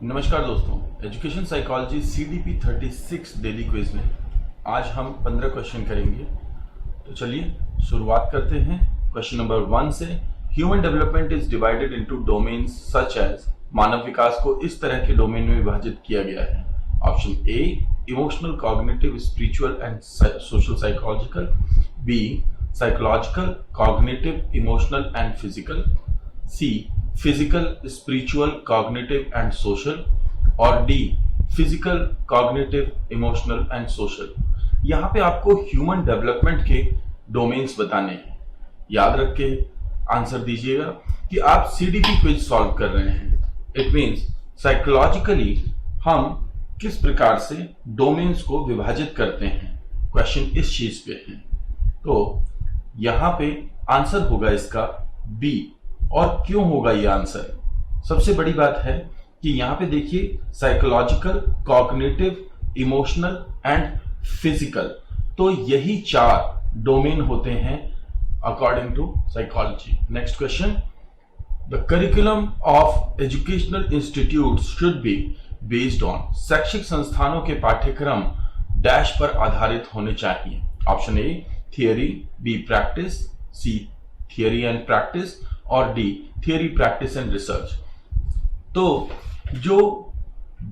नमस्कार दोस्तों, education psychology CDP 36 daily quiz में आज हम 15 क्वेश्चन करेंगे। तो चलिए शुरुआत करते हैं। क्वेश्चन नंबर 1 से, human development is divided into domains such as. मानव विकास को इस तरह के डोमेन में विभाजित किया गया है। Option A, emotional, cognitive, spiritual and social psychological. B, psychological, cognitive, emotional and physical. C, physical, spiritual, cognitive and social. और D, physical, cognitive, emotional and social. यहाँ पे आपको ह्यूमन डेवलपमेंट के डोमेन्स बताने हैं। याद रख के आंसर दीजिएगा कि आप CDP क्विज सॉल्व कर रहे हैं। इट मीन्स साइकोलॉजिकली हम किस प्रकार से डोमेन्स को विभाजित करते हैं, क्वेश्चन इस चीज पे है। तो यहां पे आंसर होगा इसका बी। और क्यों होगा ये आंसर? सबसे बड़ी बात है कि यहां पे देखिए, psychological, cognitive, emotional and physical, तो यही 4 डोमेन होते हैं according to psychology. Next question, the curriculum of educational institute should be based on. शैक्षिक संस्थानों के पाठ्यक्रम डैश पर आधारित होने चाहिए। Option A, theory, B, practice, C, theory and practice, और D, theory, practice and research. तो जो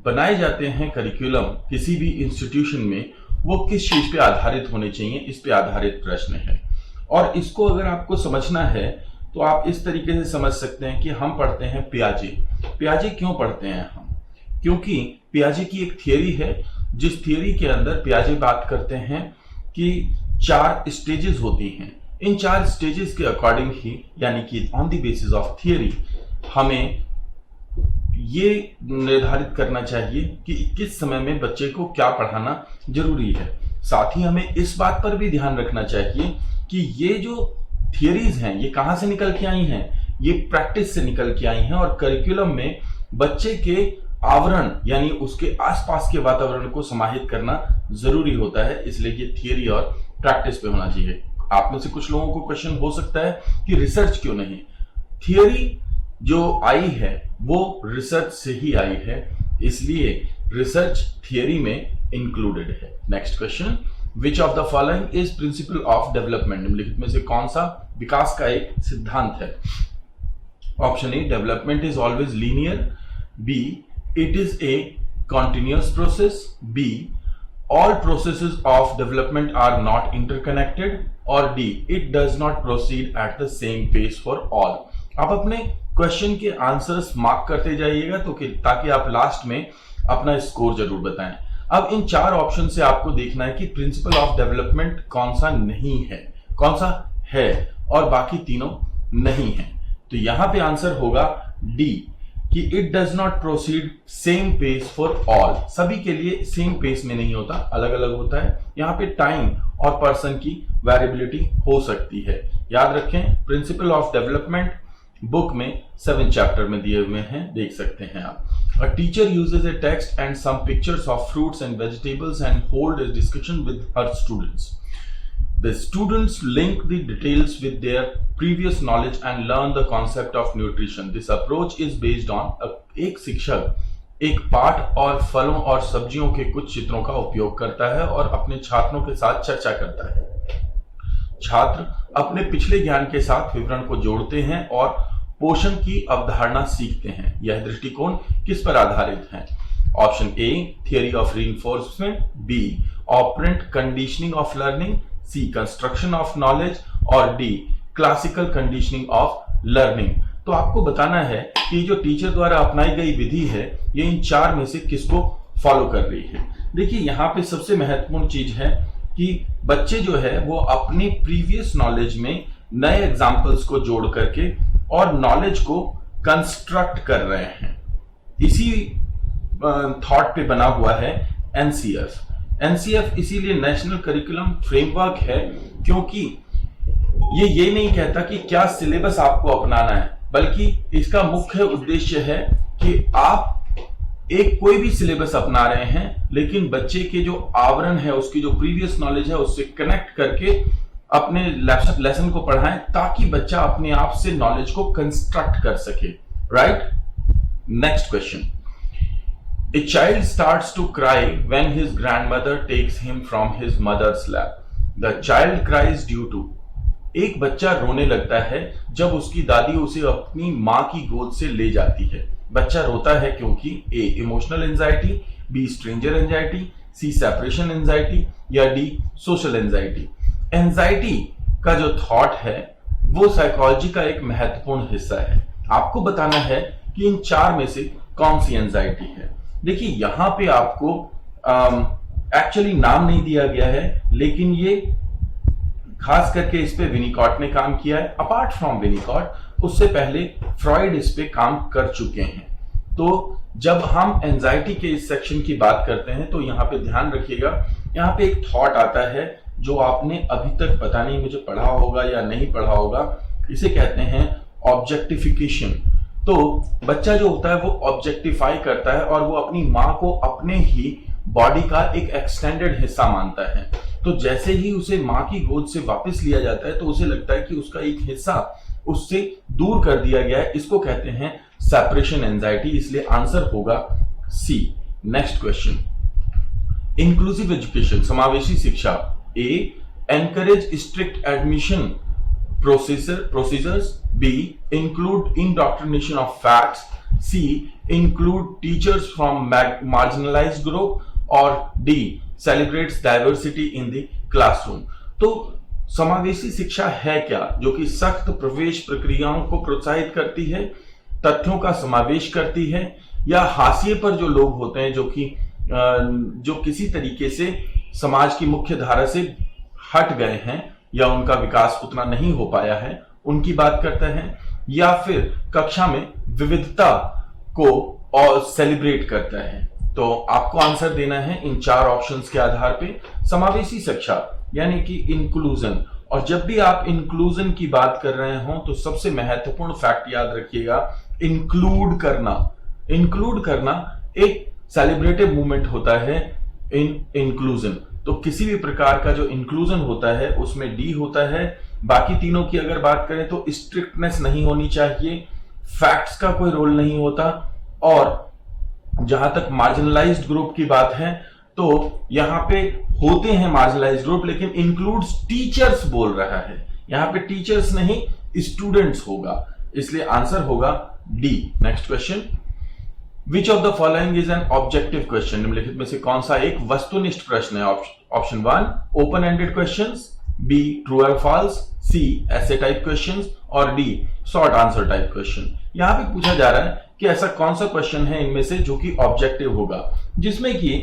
बनाए जाते हैं करिकुलम किसी भी इंस्टीट्यूशन में, वो किस चीज पे आधारित होने चाहिए, इस पे आधारित प्रश्न है। और इसको अगर आपको समझना है तो आप इस तरीके से समझ सकते हैं कि हम पढ़ते हैं पियाजे। पियाजे क्यों पढ़ते हैं हम? क्योंकि पियाजे की एक थियरी है, जिस थियरी के अंदर पियाजे बात करते हैं कि 4 स्टेजेस होती हैं। इन 4 स्टेजेस के अकॉर्डिंग ही, यानी कि on the basis of theory, हमें ये निर्धारित करना चाहिए कि किस समय में बच्चे को क्या पढ़ाना जरूरी है। साथ ही हमें इस बात पर भी ध्यान रखना चाहिए कि ये जो थियरीज हैं ये कहां से निकल के आई हैं, ये प्रैक्टिस से निकल के आई हैं। और करिकुलम में बच्चे के आवरण यानी उसके आसपास के वातावरण को समाहित करना जरूरी होता है, इसलिए ये थियरी और प्रैक्टिस पे होना चाहिए। आप में से कुछ लोगों को क्वेश्चन हो सकता है कि रिसर्च क्यों नहीं? थियरी जो आई है वो रिसर्च से ही आई है, इसलिए रिसर्च थियरी में इंक्लूडेड है। Next question, which of the following is principle of development. निम्नलिखित में से कौन सा विकास का एक सिद्धांत है? Option A, development is always linear. B, it is a continuous process. B, all processes of development are not interconnected, और D, it does not proceed at the same pace for all। आप अपने question के answers mark करते जाइएगा तो ताकि आप last में अपना स्कोर जरूर बताएं। अब इन 4 ऑप्शन से आपको देखना है कि प्रिंसिपल ऑफ डेवलपमेंट कौन सा नहीं है, कौन सा है, और बाकी तीनों नहीं है। तो यहां पे आंसर होगा डी कि it does not proceed same pace for all. सभी के लिए सेम पेस में नहीं होता, अलग अलग होता है। यहाँ पे टाइम और पर्सन की वेरिएबिलिटी हो सकती है। याद रखें, प्रिंसिपल ऑफ डेवलपमेंट बुक में 7 चैप्टर में दिए हुए हैं, देख सकते हैं आप। A teacher uses a text and some pictures of fruits and vegetables and hold a discussion with her students. The students link the details with their previous knowledge and learn the concept of nutrition. This approach is based on एक शिक्षक एक पाठ और फलों और सब्जियों के कुछ चित्रों का उपयोग करता है और अपने छात्रों के साथ चर्चा करता है। छात्र अपने पिछले ज्ञान के साथ विवरण को जोड़ते हैं और पोषण की अवधारणा सीखते हैं। यह दृष्टिकोण किस पर आधारित है? Option A, theory of reinforcement. B, operant conditioning of learning. C, construction of knowledge, और D, classical conditioning of learning. तो आपको बताना है कि जो टीचर द्वारा अपनाई गई विधि है ये इन 4 में से किसको फॉलो कर रही है। देखिए, यहाँ पे सबसे महत्वपूर्ण चीज है कि बच्चे जो है वो अपनी प्रीवियस नॉलेज में नए एग्जाम्पल्स को जोड़ करके और नॉलेज को कंस्ट्रक्ट कर रहे हैं। इसी थॉट पे बना हुआ है एनसीएफ। एनसीएफ इसीलिए नेशनल करिकुलम फ्रेमवर्क है क्योंकि ये नहीं कहता कि क्या सिलेबस आपको अपनाना है, बल्कि इसका मुख्य उद्देश्य है कि आप एक कोई भी सिलेबस अपना रहे हैं लेकिन बच्चे के जो आवरण है, उसकी जो प्रीवियस नॉलेज है, उससे कनेक्ट करके अपने लेसन को पढ़ाएं ताकि बच्चा अपने आप से नॉलेज को कंस्ट्रक्ट कर सके। Right? Next question, A child starts to cry when his grandmother takes him from his mother's lap. The child cries due to. एक बच्चा रोने लगता है जब उसकी दादी उसे अपनी मां की गोद से ले जाती है। बच्चा रोता है क्योंकि A emotional anxiety, B stranger anxiety, C separation anxiety या डी सोशल एंजाइटी। एंजाइटी का जो थॉट है वो साइकोलॉजी का एक महत्वपूर्ण हिस्सा है। आपको बताना है कि इन चार में से कौन सी एंजाइटी है। देखिए यहां पे आपको एक्चुअली नाम नहीं दिया गया है, लेकिन ये खास करके इस पे विनीकॉट ने काम किया है। अपार्ट फ्रॉम विनीकॉट, उससे पहले फ्रॉइड इस पे काम कर चुके हैं। तो जब हम एंजाइटी के इस सेक्शन की बात करते हैं तो यहाँ पे ध्यान रखिएगा, यहाँ पे एक थॉट आता है जो आपने अभी तक पता नहीं मुझे पढ़ा होगा या नहीं पढ़ा होगा। इसे कहते हैं ऑब्जेक्टिफिकेशन। तो बच्चा जो होता है वो ऑब्जेक्टिफाई करता है और वो अपनी माँ को अपने ही बॉडी का एक एक्सटेंडेड हिस्सा मानता है। तो जैसे ही उसे माँ की गोद से वापस लिया जाता है तो उसे लगता है कि उसका एक हिस्सा उससे दूर कर दिया गया है। इसको कहते हैं सेपरेशन एंजाइटी, इसलिए आंसर होगा C. Next question, inclusive education, समावेशी शिक्षा। A encourage strict admission procedures, B include indoctrination of facts, C include teachers from marginalized group, और D celebrates diversity in the classroom। तो समावेशी शिक्षा है क्या? जो कि सख्त प्रवेश प्रक्रियाओं को प्रोत्साहित करती है, तथ्यों का समावेश करती है, या हाशिए पर जो लोग होते हैं जो किसी तरीके से समाज की मुख्य धारा से हट गए हैं या उनका विकास उतना नहीं हो पाया है, उनकी बात करते हैं, या फिर कक्षा में विविधता को और सेलिब्रेट करता है। तो आपको आंसर देना है इन चार ऑप्शंस के आधार पे। समावेशी शिक्षा यानी कि इंक्लूजन, और जब भी आप इंक्लूजन की बात कर रहे हो तो सबसे महत्वपूर्ण फैक्ट याद रखिएगा, इंक्लूड करना एक सेलिब्रेटिव मूवमेंट होता है इन इंक्लूजन। तो किसी भी प्रकार का जो इंक्लूजन होता है उसमें डी होता है। बाकी तीनों की अगर बात करें तो स्ट्रिक्टनेस नहीं होनी चाहिए, फैक्ट्स का कोई रोल नहीं होता, और जहां तक मार्जिनलाइज्ड ग्रुप की बात है तो यहां पे होते हैं मार्जिनलाइज्ड ग्रुप, लेकिन इंक्लूड्स टीचर्स बोल रहा है, यहां पे टीचर्स नहीं स्टूडेंट्स होगा, इसलिए आंसर होगा D. Next question, which of the following is an objective question, निम्नलिखित में से कौन सा एक वस्तुनिष्ठ प्रश्न है? Option 1 open ended questions, be true और फॉल्स, सी ऐसे टाइप क्वेश्चंस, और D short answer type question. यहां पे पूछा जा रहा है कि ऐसा कौन सा क्वेश्चन है इनमें से जो कि ऑब्जेक्टिव होगा, जिसमें कि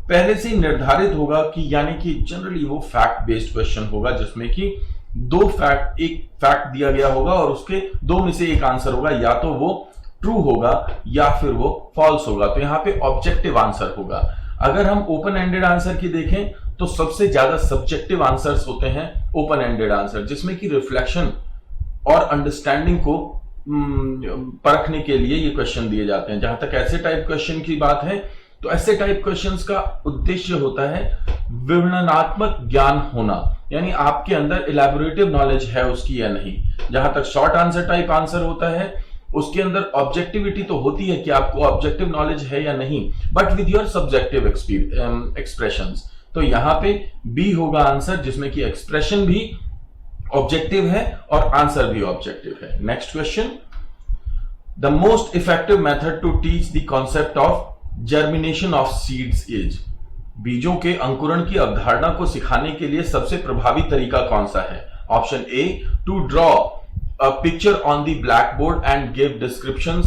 पहले से निर्धारित होगा कि यानी कि जनरली वो फैक्ट बेस्ड क्वेश्चन होगा, जिसमें कि एक फैक्ट दिया गया होगा और उसके दो में से एक आंसर होगा, या तो वो ट्रू होगा या फिर वो फॉल्स होगा। तो यहां पे ऑब्जेक्टिव आंसर होगा। अगर हम ओपन एंडेड आंसर की देखें तो सबसे ज्यादा सब्जेक्टिव आंसर्स होते हैं ओपन एंडेड आंसर, जिसमें कि रिफ्लेक्शन और अंडरस्टैंडिंग को परखने के लिए ये क्वेश्चन दिए जाते हैं। जहां तक ऐसे टाइप क्वेश्चन की बात है तो ऐसे टाइप क्वेश्चंस का उद्देश्य होता है विवरणात्मक ज्ञान होना, यानी आपके अंदर इलैबोरेटिव नॉलेज है उसकी या नहीं। जहां तक शॉर्ट आंसर टाइप आंसर होता है उसके अंदर ऑब्जेक्टिविटी तो होती है कि आपको ऑब्जेक्टिव नॉलेज है या नहीं, but with your subjective expressions. तो यहां पे बी होगा आंसर, जिसमें कि एक्सप्रेशन भी ऑब्जेक्टिव है और आंसर भी ऑब्जेक्टिव है। Next question, the most effective method to teach the concept of germination of seeds is, बीजों के अंकुरण की अवधारणा को सिखाने के लिए सबसे प्रभावी तरीका कौन सा है? Option A to draw a picture on the blackboard and give descriptions,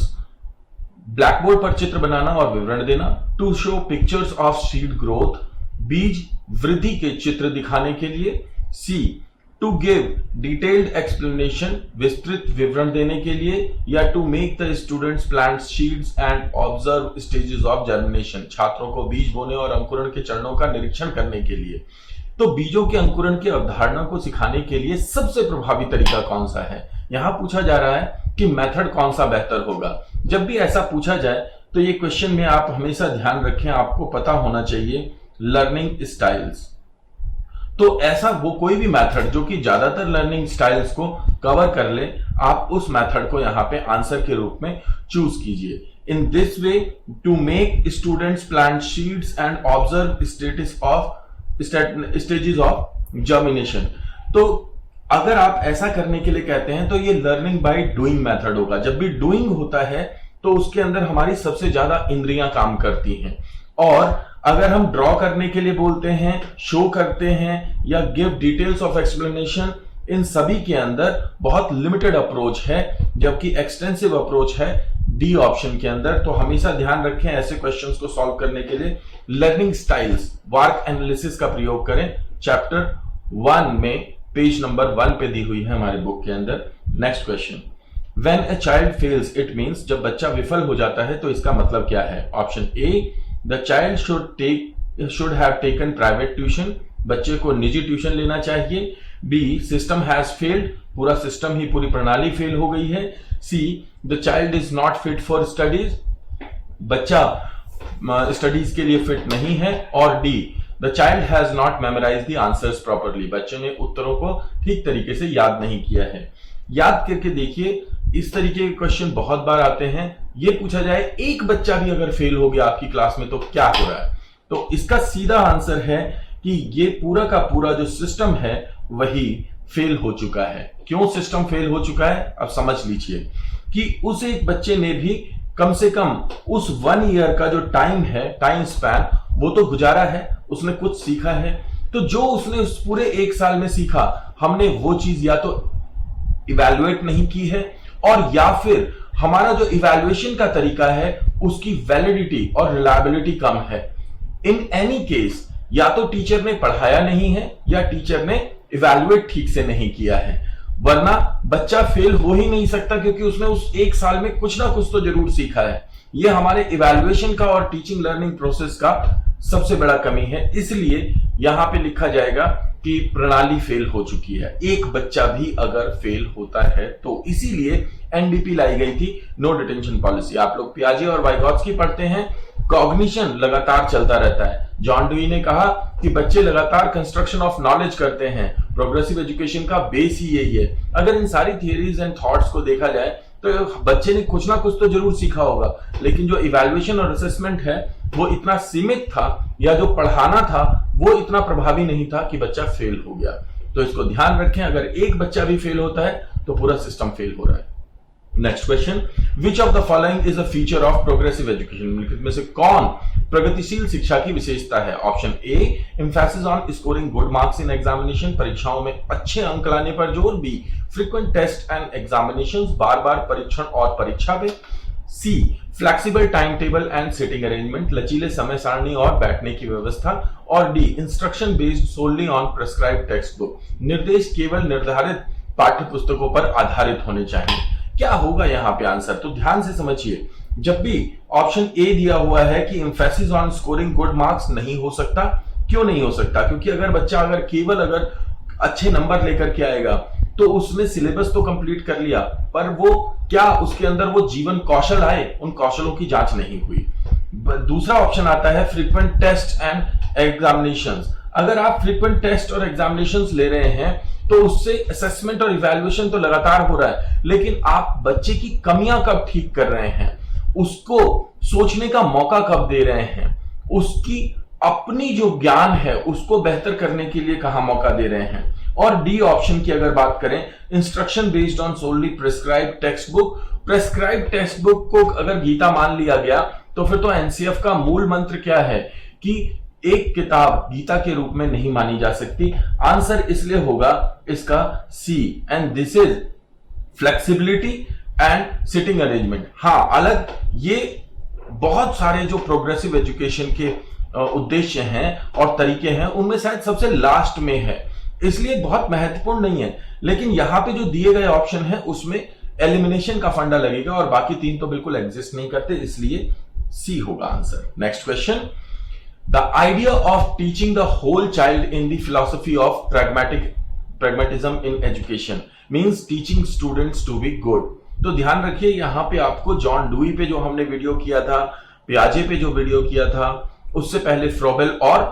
ब्लैकबोर्ड पर चित्र बनाना और विवरण देना। To show pictures of seed growth, बीज वृद्धि के चित्र दिखाने के लिए। C to give detailed explanation, विस्तृत विवरण देने के लिए। या to make the students plant seeds and observe stages of germination, छात्रों को बीज बोने और अंकुरण के चरणों का निरीक्षण करने के लिए। तो बीजों के अंकुरण की अवधारणा को सिखाने के लिए सबसे प्रभावी तरीका कौन सा है? यहां पूछा जा रहा है कि मेथड कौन सा बेहतर होगा। जब भी ऐसा पूछा जाए तो ये क्वेश्चन में आप हमेशा ध्यान रखें, आपको पता होना चाहिए लर्निंग स्टाइल्स। तो ऐसा वो कोई भी मेथड जो कि ज्यादातर लर्निंग स्टाइल्स को कवर कर ले, आप उस मेथड को यहां पे आंसर के रूप में चूज कीजिए। in this way to make students plant seeds and observe stages of germination. तो अगर आप ऐसा करने के लिए कहते हैं तो ये लर्निंग बाय डूइंग मेथड होगा। जब भी डूइंग होता है तो उसके अंदर हमारी सबसे ज्यादा इंद्रियां काम करती हैं, और अगर हम ड्रॉ करने के लिए बोलते हैं, शो करते हैं या गिव डिटेल्स ऑफ एक्सप्लेनेशन, इन सभी के अंदर बहुत लिमिटेड अप्रोच है, जबकि एक्सटेंसिव अप्रोच है डी ऑप्शन के अंदर। तो हमेशा ध्यान रखें ऐसे क्वेश्चंस को सॉल्व करने के लिए लर्निंग स्टाइल्स वर्क एनालिसिस का प्रयोग करें। चैप्टर 1 में पेज नंबर 1 पे दी हुई है हमारे बुक के अंदर। Next question, when a child fails it means, जब बच्चा विफल हो जाता है तो इसका मतलब क्या है? Option A, the child should have taken private tuition, बच्चे को निजी ट्यूशन लेना चाहिए। बी, सिस्टम हैज फेल्ड, पूरा सिस्टम ही, पूरी प्रणाली फेल हो गई है। C, the child is not fit for studies, बच्चा स्टडीज के लिए फिट नहीं है। और D, the child has not memorise the answers properly, बच्चे ने उत्तरों को ठीक तरीके से याद नहीं किया है। याद करके देखिए, इस तरीके के क्वेश्चन बहुत बार आते हैं। ये पूछा जाए एक बच्चा भी अगर फेल हो गया आपकी क्लास में तो क्या हो रहा है? तो इसका सीधा आंसर है कि ये पूरा का पूरा जो सिस्टम है वही फेल हो चुका है। क्यों सिस्टम फेल हो चुका है? अब समझ लीजिए कि उस एक बच्चे ने भी कम से कम उस 1 ईयर का जो टाइम है, टाइम स्पैन, वो तो गुजारा है, उसने कुछ सीखा है। तो जो उसने उस पूरे 1 साल में सीखा, हमने वो चीज या तो इवैल्यूएट नहीं की है, और या फिर हमारा जो इवैल्यूएशन का तरीका है उसकी वैलिडिटी और रिलायबिलिटी कम है। इन एनी केस, या तो टीचर ने पढ़ाया नहीं है या टीचर ने इवैल्यूएट ठीक से नहीं किया है, वरना बच्चा फेल हो ही नहीं सकता, क्योंकि उसने उस 1 साल में कुछ ना कुछ तो जरूर सीखा है। यह हमारे इवैल्यूएशन का और टीचिंग लर्निंग प्रोसेस का सबसे बड़ा कमी है। इसलिए यहां पे लिखा जाएगा कि प्रणाली फेल हो चुकी है। एक बच्चा भी अगर फेल होता है तो इसीलिए एनडीपी लाई गई थी, नो डिटेंशन पॉलिसी। आप लोग पियाजे और वाइगॉत्स्की पढ़ते हैं, कॉग्निशन लगातार चलता रहता है। जॉन डुई ने कहा कि बच्चे लगातार कंस्ट्रक्शन ऑफ नॉलेज करते हैं, प्रोग्रेसिव एजुकेशन का बेस ही यही है। अगर इन सारी थियरीज एंड थॉट्स को देखा जाए तो बच्चे ने कुछ ना कुछ तो जरूर सीखा होगा, लेकिन जो इवैल्यूएशन और असेसमेंट है वो इतना सीमित था, या जो पढ़ाना था वो इतना प्रभावी नहीं था कि बच्चा फेल हो गया। तो इसको ध्यान रखें, अगर एक बच्चा भी फेल होता है तो पूरा सिस्टम फेल हो रहा है। Next question, which of the following is a feature of progressive education, निम्नलिखित में से कौन प्रगतिशील शिक्षा की विशेषता है? Option A, emphasis on scoring good marks in examination, परीक्षाओं में अच्छे अंक लाने पर जोर। B, frequent test and examinations, बार बार परीक्षण और परीक्षा पे। C, flexible time table and sitting arrangement, लचीले समय सारणी और बैठने की व्यवस्था। और D, instruction based solely on prescribed text book, निर्देश केवल निर्धारित पाठ्य पुस्तकों पर आधारित होने चाहिए। क्या होगा यहां पे आंसर? तो ध्यान से समझिए, जब भी ऑप्शन ए दिया हुआ है कि emphasis on scoring good marks, नहीं हो सकता। क्यों नहीं हो सकता? क्योंकि अगर बच्चा अगर अच्छे नंबर लेकर के आएगा तो उसने सिलेबस तो कंप्लीट कर लिया, पर वो क्या उसके अंदर वो जीवन कौशल आए, उन कौशलों की जांच नहीं हुई। दूसरा ऑप्शन आता है फ्रीक्वेंट टेस्ट एंड एग्जामिनेशंस। अगर आप फ्रीक्वेंट टेस्ट और एग्जामिनेशंस ले रहे हैं तो उससे असेसमेंट और इवैल्यूएशन तो लगातार हो रहा है, लेकिन आप बच्चे की कमियां कब ठीक कर रहे हैं, उसको सोचने का मौका कब दे रहे हैं, उसकी अपनी जो ज्ञान है उसको बेहतर करने के लिए कहां मौका दे रहे हैं। और डी ऑप्शन की अगर बात करें, instruction based on solely prescribed text book, prescribed text book को अगर गीता मान लिया गया तो फिर तो एनसीएफ का मूल मंत्र क्या है कि एक किताब गीता के रूप में नहीं मानी जा सकती। आंसर इसलिए होगा इसका C, and this is flexibility and sitting arrangement. हाँ, अलग ये बहुत सारे जो प्रोग्रेसिव एजुकेशन के उद्देश्य हैं और तरीके हैं उनमें शायद सबसे लास्ट में है, इसलिए बहुत महत्वपूर्ण नहीं है। लेकिन यहां पे जो दिए गए ऑप्शन है उसमें एलिमिनेशन का फंडा लगेगा और बाकी 3 तो बिल्कुल एग्जिस्ट नहीं करते, इसलिए सी होगा answer. Next question, the idea of teaching the whole child in the philosophy of pragmatism in education means teaching students to be good. तो ध्यान रखिए, यहां पे आपको जॉन डुई पे जो हमने वीडियो किया था, पियाजे पे जो वीडियो किया था, उससे पहले फ्रोबेल और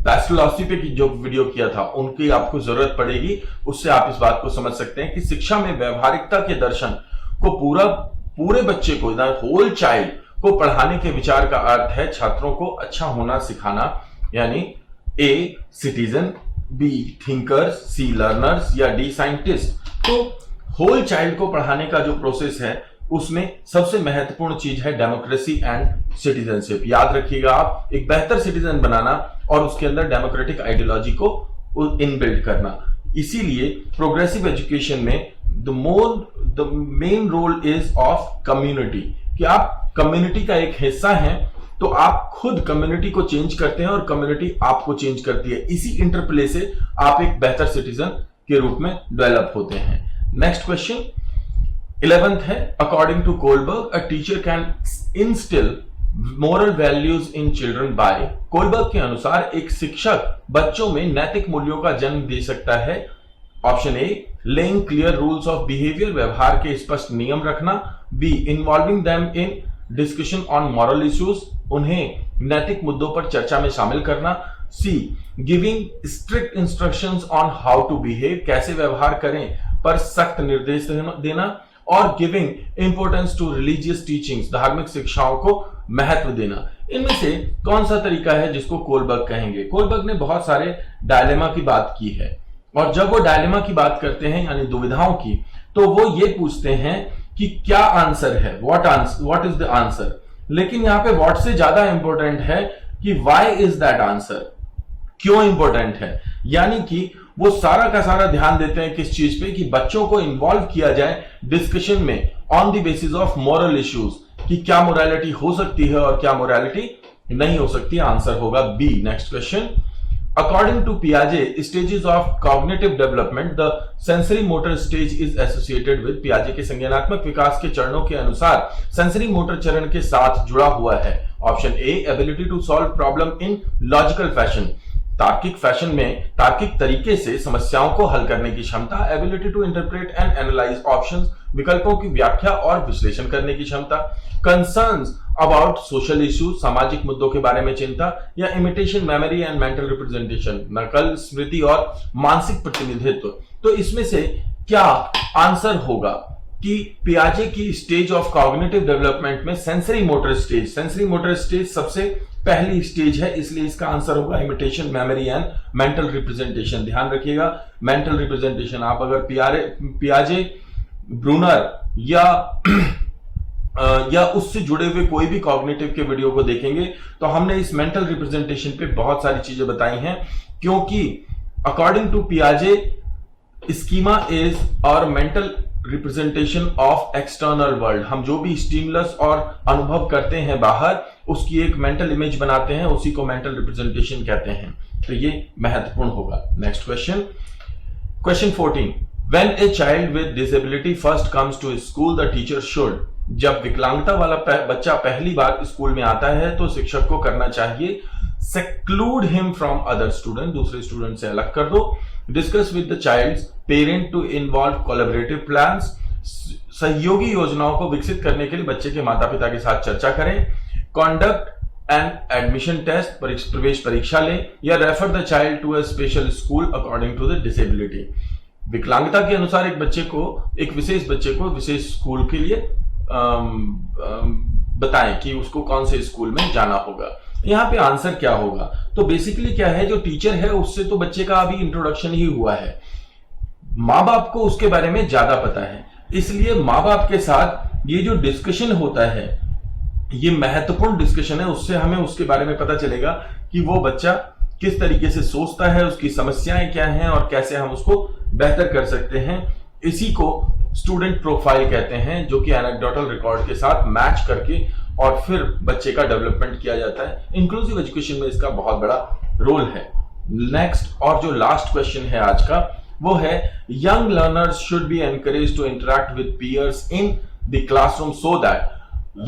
पेस्टोलॉजी पे जो वीडियो किया था, उनकी आपको जरूरत पड़ेगी। उससे आप इस बात को समझ सकते हैं कि शिक्षा में व्यवहारिकता के दर्शन को पूरा पूरे बच्चे को, द होल चाइल्ड को पढ़ाने के विचार का अर्थ है छात्रों को अच्छा होना सिखाना, यानी A citizen, B thinkers, C learners या डी साइंटिस्ट। तो होल चाइल्ड को पढ़ाने का जो प्रोसेस है उसमें सबसे महत्वपूर्ण चीज है डेमोक्रेसी एंड सिटीजनशिप। याद रखिएगा, आप एक बेहतर सिटीजन बनाना और उसके अंदर डेमोक्रेटिक आइडियोलॉजी को इनबिल्ड करना। इसीलिए प्रोग्रेसिव एजुकेशन में the main role is of community, कि आप कम्युनिटी का एक हिस्सा हैं, तो आप खुद कम्युनिटी को चेंज करते हैं और कम्युनिटी आपको चेंज करती है। इसी इंटरप्ले से आप एक बेहतर सिटीजन के रूप में डेवलप होते हैं। नेक्स्ट क्वेश्चन 11th है, according to Kohlberg a teacher can instil moral values in children by. Kohlberg के अनुसार एक शिक्षक बच्चों में नैतिक मूल्यों का जन्म दे सकता है। Option A, laying clear rules of behaviour, व्यवहार के स्पष्ट नियम रखना। B, involving them in discussion on moral issues, उन्हें नैतिक मुद्दों पर चर्चा में शामिल करना। C, giving strict instructions on how to behave, कैसे व्यवहार करें पर सख्त निर्देश देना। और giving importance to religious teachings, धार्मिक शिक्षाओं को महत्व देना। इनमें से कौन सा तरीका है जिसको कोलबर्ग कहेंगे? कोलबर्ग ने बहुत सारे डायलेमा की बात की है, और जब वो डायलेमा की बात करते हैं यानी दुविधाओं की, तो वो ये पूछते हैं कि क्या आंसर है, व्हाट इज द आंसर। लेकिन यहां पे व्हाट से ज्यादा इंपॉर्टेंट है कि व्हाई इज दैट आंसर, क्यों इंपॉर्टेंट है। यानी कि वो सारा का सारा ध्यान देते हैं किस चीज पे, कि बच्चों को इन्वॉल्व किया जाए डिस्कशन में on the basis of moral issues, कि क्या मोरालिटी हो सकती है और क्या मोरालिटी नहीं हो सकती। आंसर होगा B. Next question, according to पियाजे stages of cognitive development the sensory motor stage is associated with. पियाजे के संज्ञानात्मक विकास के चरणों के अनुसार सेंसरी मोटर चरण के साथ जुड़ा हुआ है। Option A, ability to solve problem in logical fashion, तार्किक फैशन में तार्किक तरीके से समस्याओं को हल करने की क्षमता। Ability to interpret and analyse options, विकल्पों की व्याख्या और विश्लेषण करने की क्षमता। कंसर्न्स अबाउट सोशल इश्यूज, सामाजिक मुद्दों के बारे में चिंता। या imitation memory and mental representation, नकल, स्मृति और मानसिक प्रतिनिधित्व। तो इसमें से क्या आंसर होगा कि पियाजे की स्टेज ऑफ कॉग्निटिव डेवलपमेंट में सेंसरी मोटर स्टेज सबसे पहली स्टेज है, इसलिए इसका आंसर होगा imitation memory and mental representation. ध्यान रखिएगा, मेंटल रिप्रेजेंटेशन आप अगर पियाजे, ब्रूनर या उससे जुड़े हुए कोई भी कॉग्निटिव के वीडियो को देखेंगे तो हमने इस मेंटल रिप्रेजेंटेशन पे बहुत सारी चीजें बताई हैं, क्योंकि अकॉर्डिंग टू पियाजे स्कीमा इज और mental representation of external world. हम जो भी स्टिमुलस और अनुभव करते हैं बाहर, उसकी एक मेंटल इमेज बनाते हैं, उसी को मेंटल रिप्रेजेंटेशन कहते हैं। तो ये महत्वपूर्ण होगा। Next question 14, when a child with disability first comes to school the teacher should. जब विकलांगता वाला बच्चा पहली बार स्कूल में आता है तो शिक्षक को करना चाहिए seclude him from other student, दूसरे स्टूडेंट से अलग कर दो। Discuss with the child's parent to involve collaborative plans, सहयोगी योजनाओं को विकसित करने के लिए बच्चे के माता पिता के साथ चर्चा करें। कॉन्डक्ट एंड एडमिशन टेस्ट, प्रवेश परीक्षा लें। या refer the child to a special school according to the disability. विकलांगता के अनुसार एक विशेष बच्चे को विशेष स्कूल के लिए बताएं कि उसको कौन से स्कूल में जाना होगा। यहाँ पे आंसर क्या होगा? तो बेसिकली क्या है, जो टीचर है उससे तो बच्चे का अभी इंट्रोडक्शन ही हुआ है, माँ बाप को उसके बारे में ज्यादा पता है, इसलिए माँ बाप के साथ ये जो डिस्कशन होता है ये महत्वपूर्ण डिस्कशन है। उससे हमें उसके बारे में पता चलेगा कि वो बच्चा किस तरीके से सोचता है, उसकी समस्याएं क्या हैं और कैसे हम उसको बेहतर कर सकते हैं। इसी को स्टूडेंट प्रोफाइल कहते हैं, जो कि एनेक्डोटल रिकॉर्ड के साथ मैच करके और फिर बच्चे का डेवलपमेंट किया जाता है। इंक्लूसिव एजुकेशन में इसका बहुत बड़ा रोल है। नेक्स्ट और जो लास्ट क्वेश्चन है आज का, वो है young learners should be encourage to interact with peers in the classroom so that.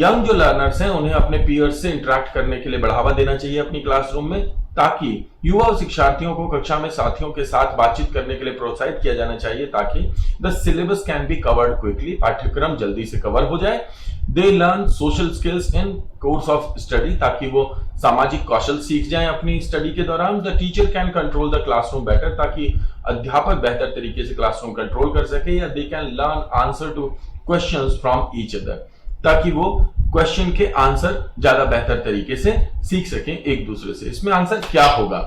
Young जो लर्नर्स हैं उन्हें अपने पीयर्स से इंटरेक्ट करने के लिए बढ़ावा देना चाहिए अपनी क्लासरूम में, ताकि युवा शिक्षार्थियों को कक्षा में साथियों के साथ बातचीत करने के लिए प्रोत्साहित किया जाना चाहिए, ताकि the syllabus can be covered quickly, पाठ्यक्रम जल्दी से कवर हो जाए। They learn social skills in course of study, ताकि वो सामाजिक कौशल सीख जाएं अपनी स्टडी के दौरान। The teacher can control the classroom better, ताकि अध्यापक बेहतर तरीके से क्लासरूम कंट्रोल कर सके। या they can learn answer two questions from each other. ताकि वो क्वेश्चन के आंसर ज्यादा बेहतर तरीके से सीख सकें एक दूसरे से। इसमें आंसर क्या होगा,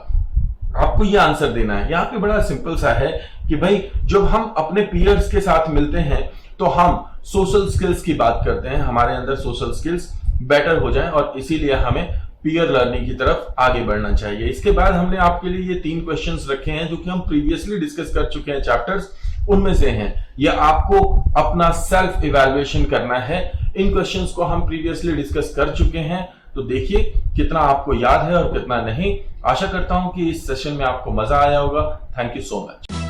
आपको ये आंसर देना है। यहाँ पे बड़ा सिंपल सा है कि भाई जब हम अपने पीयर्स के साथ मिलते हैं तो हम सोशल स्किल्स की बात करते हैं, हमारे अंदर सोशल स्किल्स बेटर हो जाएं और इसीलिए हमें पीयर लर्निंग की तरफ आगे बढ़ना चाहिए। इसके बाद हमने आपके लिए ये 3 क्वेश्चंस रखे हैं जो कि हम प्रीवियसली डिस्कस कर चुके हैं चैप्टर्स, उनमें से हैं। ये आपको अपना सेल्फ इवैल्यूएशन करना है। इन क्वेश्चंस को हम प्रीवियसली डिस्कस कर चुके हैं, तो देखिए कितना आपको याद है और कितना नहीं। आशा करता हूं कि इस सेशन में आपको मजा आया होगा। Thank you so much.